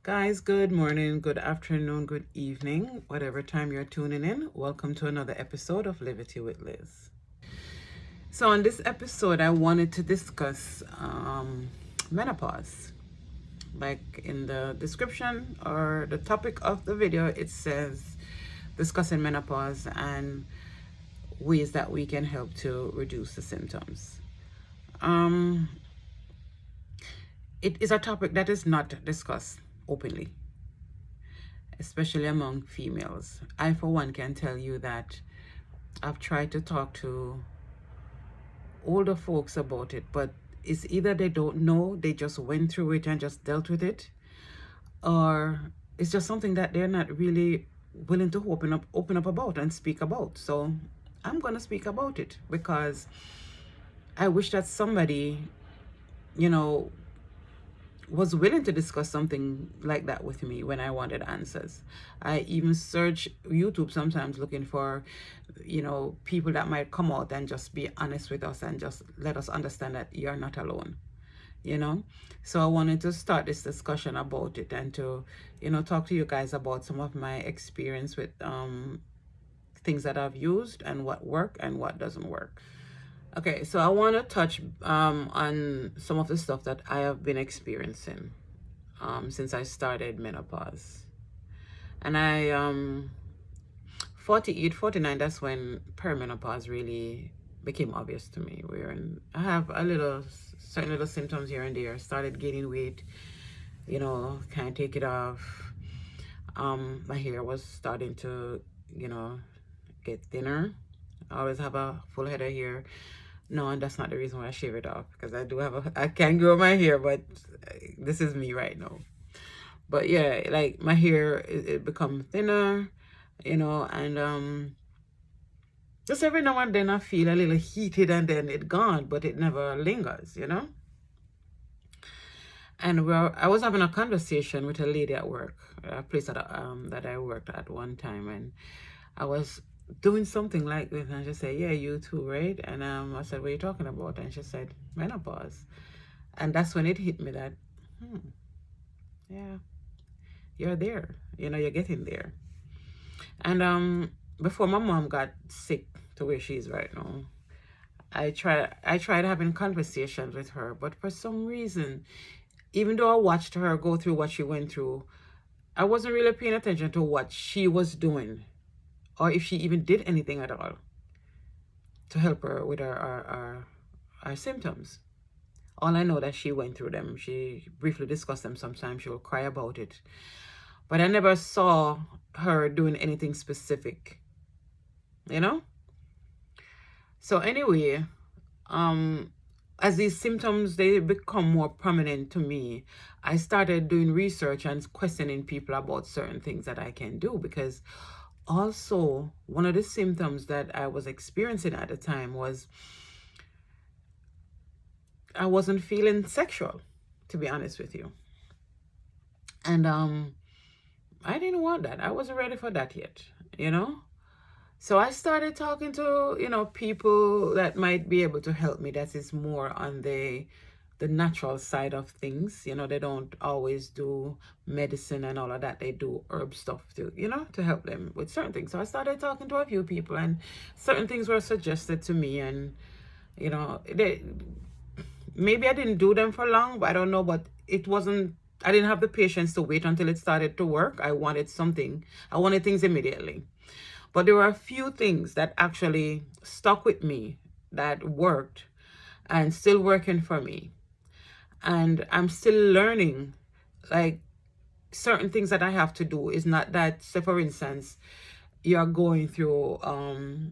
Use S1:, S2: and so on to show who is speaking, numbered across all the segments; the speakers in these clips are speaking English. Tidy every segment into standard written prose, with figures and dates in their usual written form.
S1: Guys, good morning, good afternoon, good evening, whatever time you're tuning in. Welcome to another episode of Liberty with Liz. So, on this episode, I wanted to discuss menopause. Like in the description or the topic of the video, it says discussing menopause and ways that we can help to reduce the symptoms. Um, it is a topic that is not discussed openly, especially among females. I, for one, can tell you that I've tried to talk to older folks about it, but it's either they don't know, they just went through it and just dealt with it, or it's just something that they're not really willing to open up about and speak about. So I'm gonna speak about it because I wish that somebody, you know, was willing to discuss something like that with me when I wanted answers. I even search YouTube sometimes looking for, people that might come out and just be honest with us and just let us understand that you're not alone, you know? So I wanted to start this discussion about it and to, talk to you guys about some of my experience with things that I've used and what work and what doesn't work. Okay, so I want to touch on some of the stuff that I have been experiencing since I started menopause. And 48, 49, that's when perimenopause really became obvious to me. I have certain little symptoms here and there. Started gaining weight, can't take it off. My hair was starting to, get thinner. I always have a full head of hair. No, and that's not the reason why I shave it off, because I can grow my hair, but this is me right now. But yeah, like my hair, it become thinner, and just every now and then I feel a little heated and then it gone, but it never lingers. And I was having a conversation with a lady at work, a place that I worked at one time, and I was doing something like this, and she said, "Yeah, you too, right?" And I said, "What are you talking about?" And she said, "Menopause." And that's when it hit me that, yeah, you're there. You're getting there. And before my mom got sick to where she is right now, I tried having conversations with her, but for some reason, even though I watched her go through what she went through, I wasn't really paying attention to what she was doing, or if she even did anything at all to help her with our symptoms. All I know that she went through them. She briefly discussed them sometimes. She will cry about it. But I never saw her doing anything specific, you know? So anyway, as these symptoms, they become more prominent to me, I started doing research and questioning people about certain things that I can do, because also one of the symptoms that I was experiencing at the time was I wasn't feeling sexual, to be honest with you. And I didn't want that. I wasn't ready for that yet. So I started talking to, people that might be able to help me. That is more on the natural side of things. They don't always do medicine and all of that. They do herb stuff to help them with certain things. So I started talking to a few people, and certain things were suggested to me, and maybe I didn't do them for long, but I don't know. But I didn't have the patience to wait until it started to work. I wanted things immediately. But there were a few things that actually stuck with me that worked and still working for me. And I'm still learning, like, certain things that I have to do is not that, say for instance, you're going through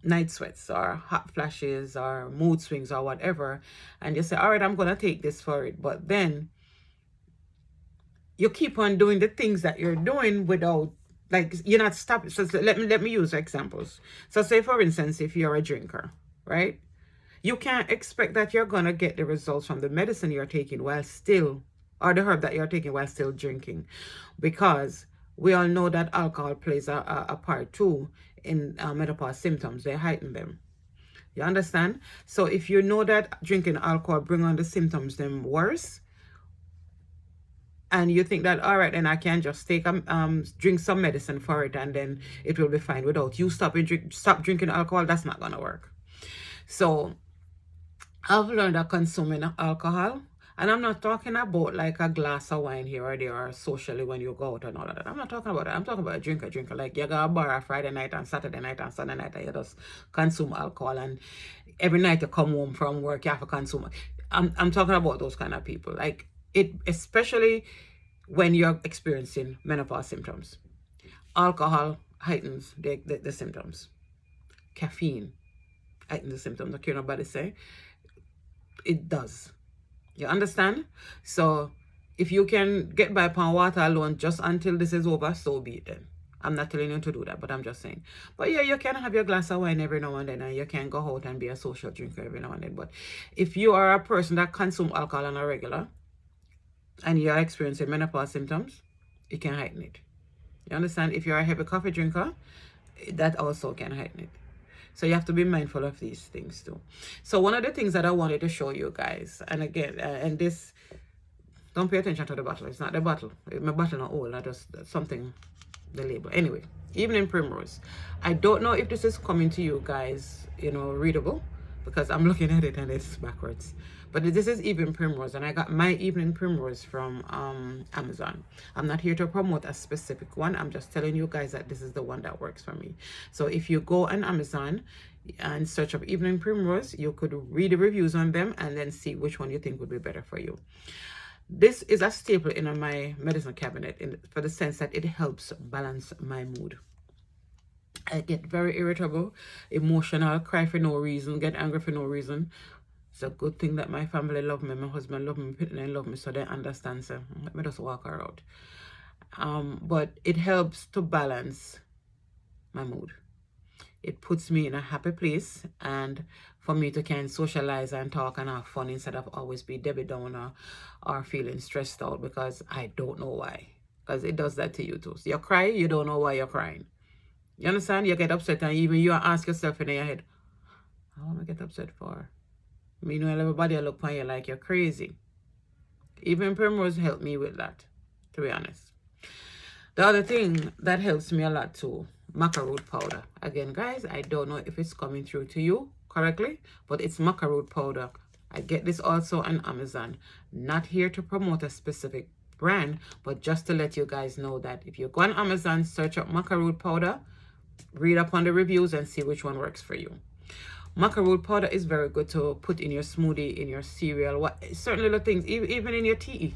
S1: night sweats or hot flashes or mood swings or whatever, and you say, all right, I'm going to take this for it. But then you keep on doing the things that you're doing without, like, you're not stopping. So let me use examples. So say for instance, if you're a drinker, right? You can't expect that you're going to get the results from the medicine you're taking while still, or the herb that you're taking while still drinking, because we all know that alcohol plays a part too in menopause symptoms. They heighten them. You understand? So if you know that drinking alcohol bring on the symptoms them worse, and you think that, all right, then I can just take drink some medicine for it, and then it will be fine without you stop drinking alcohol. That's not gonna work. So I've learned that consuming alcohol, and I'm not talking about like a glass of wine here or there or socially when you go out and all of that. I'm not talking about that. I'm talking about a drinker. Like you go to a bar on Friday night and Saturday night and Sunday night and you just consume alcohol, and every night you come home from work you have to consume. I'm talking about those kind of people. Like it, especially when you're experiencing menopause symptoms. Alcohol heightens the symptoms. Caffeine heightens the symptoms. Okay, nobody say it does. You understand? So if you can get by upon water alone just until this is over, so be it then. I'm not telling you to do that, but I'm just saying. But yeah, you can have your glass of wine every now and then, and you can go out and be a social drinker every now and then. But if you are a person that consumes alcohol on a regular, and you are experiencing menopause symptoms, it can heighten it. You understand? If you're a heavy coffee drinker, that also can heighten it. So you have to be mindful of these things too. So one of the things that I wanted to show you guys, and again, and this, don't pay attention to the bottle. It's not the bottle. My bottle not old. I just something, the label. Anyway, evening primrose. I don't know if this is coming to you guys, readable, because I'm looking at it and it's backwards. But this is evening primrose, and I got my evening primrose from Amazon. I'm not here to promote a specific one. I'm just telling you guys that this is the one that works for me. So if you go on Amazon and search up evening primrose, you could read the reviews on them and then see which one you think would be better for you. This is a staple in my medicine cabinet for the sense that it helps balance my mood. I get very irritable, emotional, cry for no reason, get angry for no reason. It's a good thing that my family love me, my husband love me, they love me, so they understand. So let me just walk her out. But it helps to balance my mood. It puts me in a happy place, and for me to can socialize and talk and have fun instead of always be Debbie Downer or feeling stressed out because I don't know why. Because it does that to you too. So you cry, you don't know why you're crying. You understand? You get upset, and even you ask yourself in your head, how am I get upset for? Meanwhile, everybody will look upon you like you're crazy. Even primrose helped me with that, to be honest. The other thing that helps me a lot too, maca root powder. Again, guys, I don't know if it's coming through to you correctly, but it's maca root powder. I get this also on Amazon. Not here to promote a specific brand, but just to let you guys know that if you go on Amazon, search up maca root powder, read up on the reviews and see which one works for you. Maca root powder is very good to put in your smoothie, in your cereal, certain little things, even in your tea.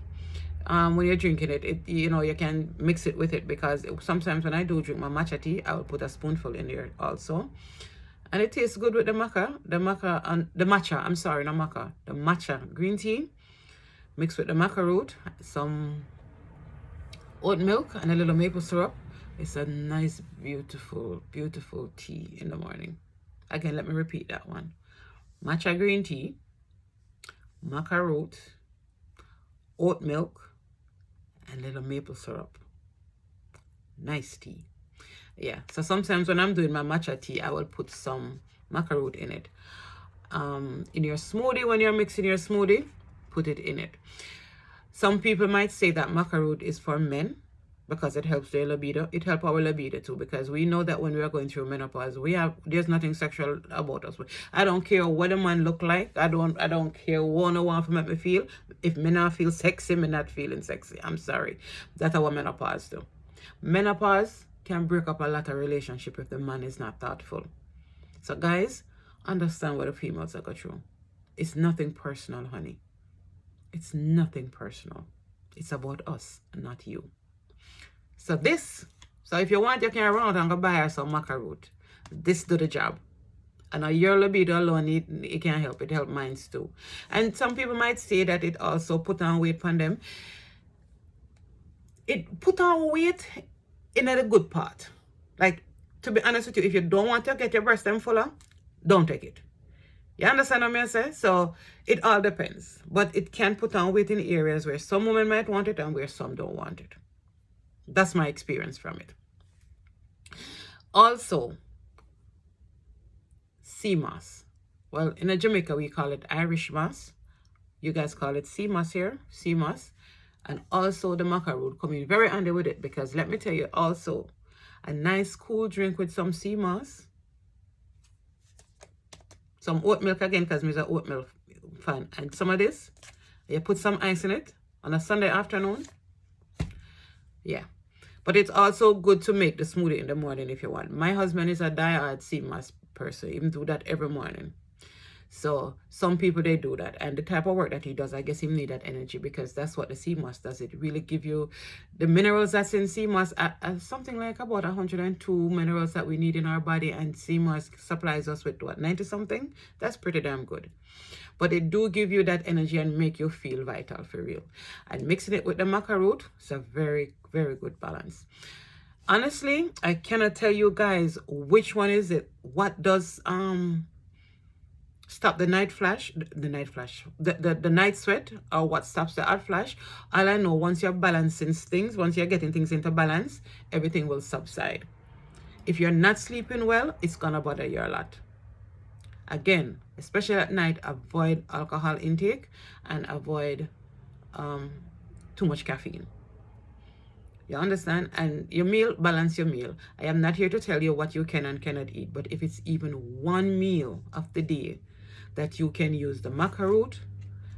S1: When you're drinking it, you can mix it with it, because sometimes when I do drink my matcha tea, I will put a spoonful in there also. And it tastes good with the matcha, the matcha green tea, mixed with the maca root, some oat milk and a little maple syrup. It's a nice, beautiful, beautiful tea in the morning. Again, let me repeat that one. Matcha green tea, maca root, oat milk, and little maple syrup. Nice tea. Yeah, so sometimes when I'm doing my matcha tea, I will put some maca root in it. In your smoothie, when you're mixing your smoothie, put it in it. Some people might say that maca root is for men because it helps their libido. It helps our libido too, because we know that when we are going through menopause, there's nothing sexual about us. I don't care what a man look like. I don't care what no one to make me feel. If me not feel sexy, me not feeling sexy. I'm sorry. That's our menopause too. Menopause can break up a lot of relationship if the man is not thoughtful. So guys, understand what the females are going through. It's nothing personal, honey. It's nothing personal. It's about us, not you. So if you want, you can run out and go buy her some maca root. This do the job. And your libido alone, it can help. It help minds too. And some people might say that it also put on weight on them. It put on weight in a good part. Like, to be honest with you, if you don't want to get your breast them fuller, don't take it. You understand what I say? So it all depends. But it can put on weight in areas where some women might want it and where some don't want it. That's my experience from it. Also, sea moss. Well, in Jamaica, we call it Irish moss. You guys call it sea moss here, sea moss. And also the maca root come in very handy with it, because let me tell you also, a nice cool drink with some sea moss, some oat milk again, because I'm an oat milk fan, and some of this, you put some ice in it on a Sunday afternoon. Yeah. But it's also good to make the smoothie in the morning if you want. My husband is a diehard sea moss person. He do that every morning. So some people, they do that, and the type of work that he does, I guess he need that energy, because that's what the sea moss does. It really give you the minerals that's in sea moss, something like about 102 minerals that we need in our body, and sea moss supplies us with what, 90 something. That's pretty damn good. But it do give you that energy and make you feel vital for real. And mixing it with the maca root, it's a very, very good balance. Honestly, I cannot tell you guys which one is it. What does stop the night flash, the night sweat, or what stops the hot flash? All I know, once you're balancing things, once you're getting things into balance, everything will subside. If you're not sleeping well, it's gonna bother you a lot. Again, especially at night, avoid alcohol intake and avoid too much caffeine. You understand? And your meal, balance your meal. I am not here to tell you what you can and cannot eat, but if it's even one meal of the day that you can use the maca root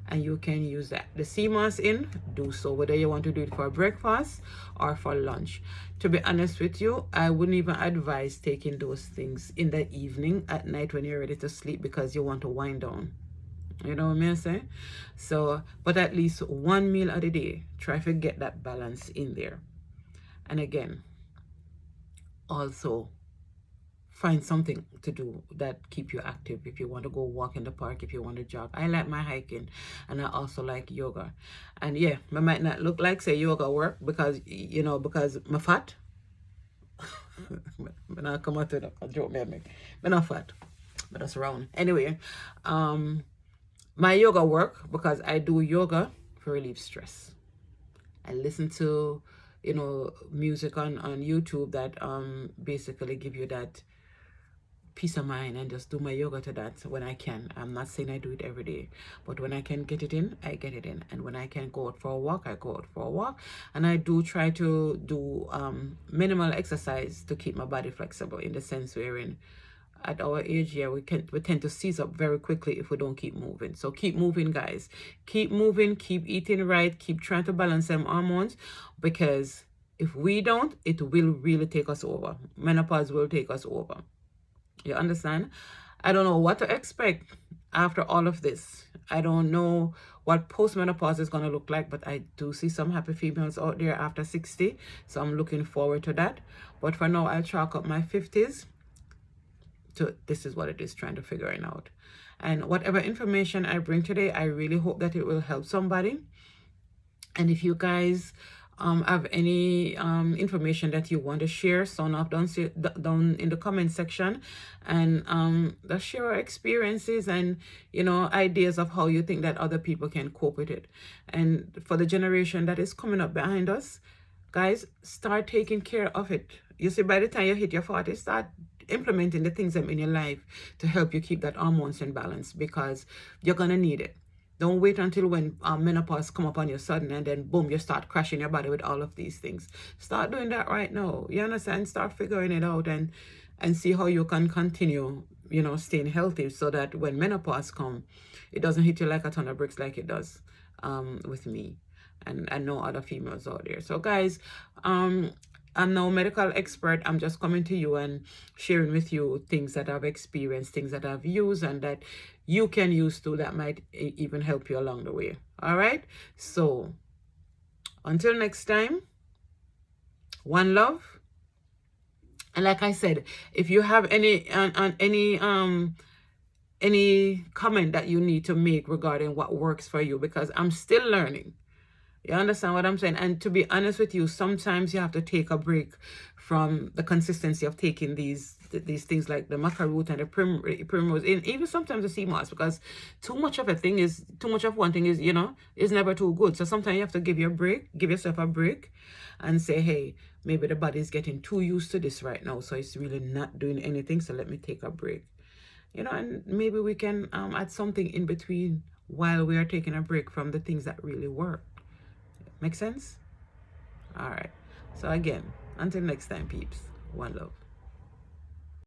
S1: and you can use the sea moss in, do so, whether you want to do it for breakfast or for lunch. To be honest with you, I wouldn't even advise taking those things in the evening at night when you're ready to sleep, because you want to wind down. You know what I'm saying? So, but at least one meal of the day, try to get that balance in there. And again, also find something to do that keep you active. If you want to go walk in the park, if you want to jog. I like my hiking, and I also like yoga. And yeah, I might not look like say yoga work, because because I'm fat. When I come out to a joke, me, I'm not fat, but that's round. Anyway, my yoga work because I do yoga for relieve stress. I listen to music on YouTube that basically give you that peace of mind, and just do my yoga to that when I can. I'm not saying I do it every day, but when I can get it in, I get it in. And when I can go out for a walk, I go out for a walk. And I do try to do minimal exercise to keep my body flexible, in the sense wherein at our age, yeah, we tend to seize up very quickly if we don't keep moving. So keep moving, guys. Keep moving, keep eating right, keep trying to balance them hormones, because if we don't, it will really take us over. Menopause will take us over. You understand? I don't know what to expect after all of this. I don't know what postmenopause is going to look like, but I do see some happy females out there after 60. So I'm looking forward to that. But for now, I'll chalk up my 50s to this is what it is, trying to figure it out. And whatever information I bring today, I really hope that it will help somebody. And if you guys have any information that you want to share, sound off down in the comment section, and just share our experiences and ideas of how you think that other people can cope with it. And for the generation that is coming up behind us, guys, start taking care of it. You see, by the time you hit your 40s, start implementing the things in your life to help you keep that hormones in balance, because you're gonna need it. Don't wait until when menopause come up on you sudden, and then boom, you start crashing your body with all of these things. Start doing that right now. You understand? Start figuring it out and see how you can continue, staying healthy, so that when menopause come, it doesn't hit you like a ton of bricks like it does with me and no other females out there. So guys, I'm no medical expert. I'm just coming to you and sharing with you things that I've experienced, things that I've used, and that you can use too, that might even help you along the way. All right? So until next time, one love. And like I said, if you have any comment that you need to make regarding what works for you, because I'm still learning. You understand what I'm saying? And to be honest with you, sometimes you have to take a break from the consistency of taking these things like the maca root and the primrose, and even sometimes the sea moss, because too much of one thing is is never too good. So sometimes you have to give yourself a break and say, hey, maybe the body's getting too used to this right now, so it's really not doing anything, so let me take a break. And maybe we can add something in between while we are taking a break from the things that really work. Make sense? All right. So again, until next time, peeps. One love.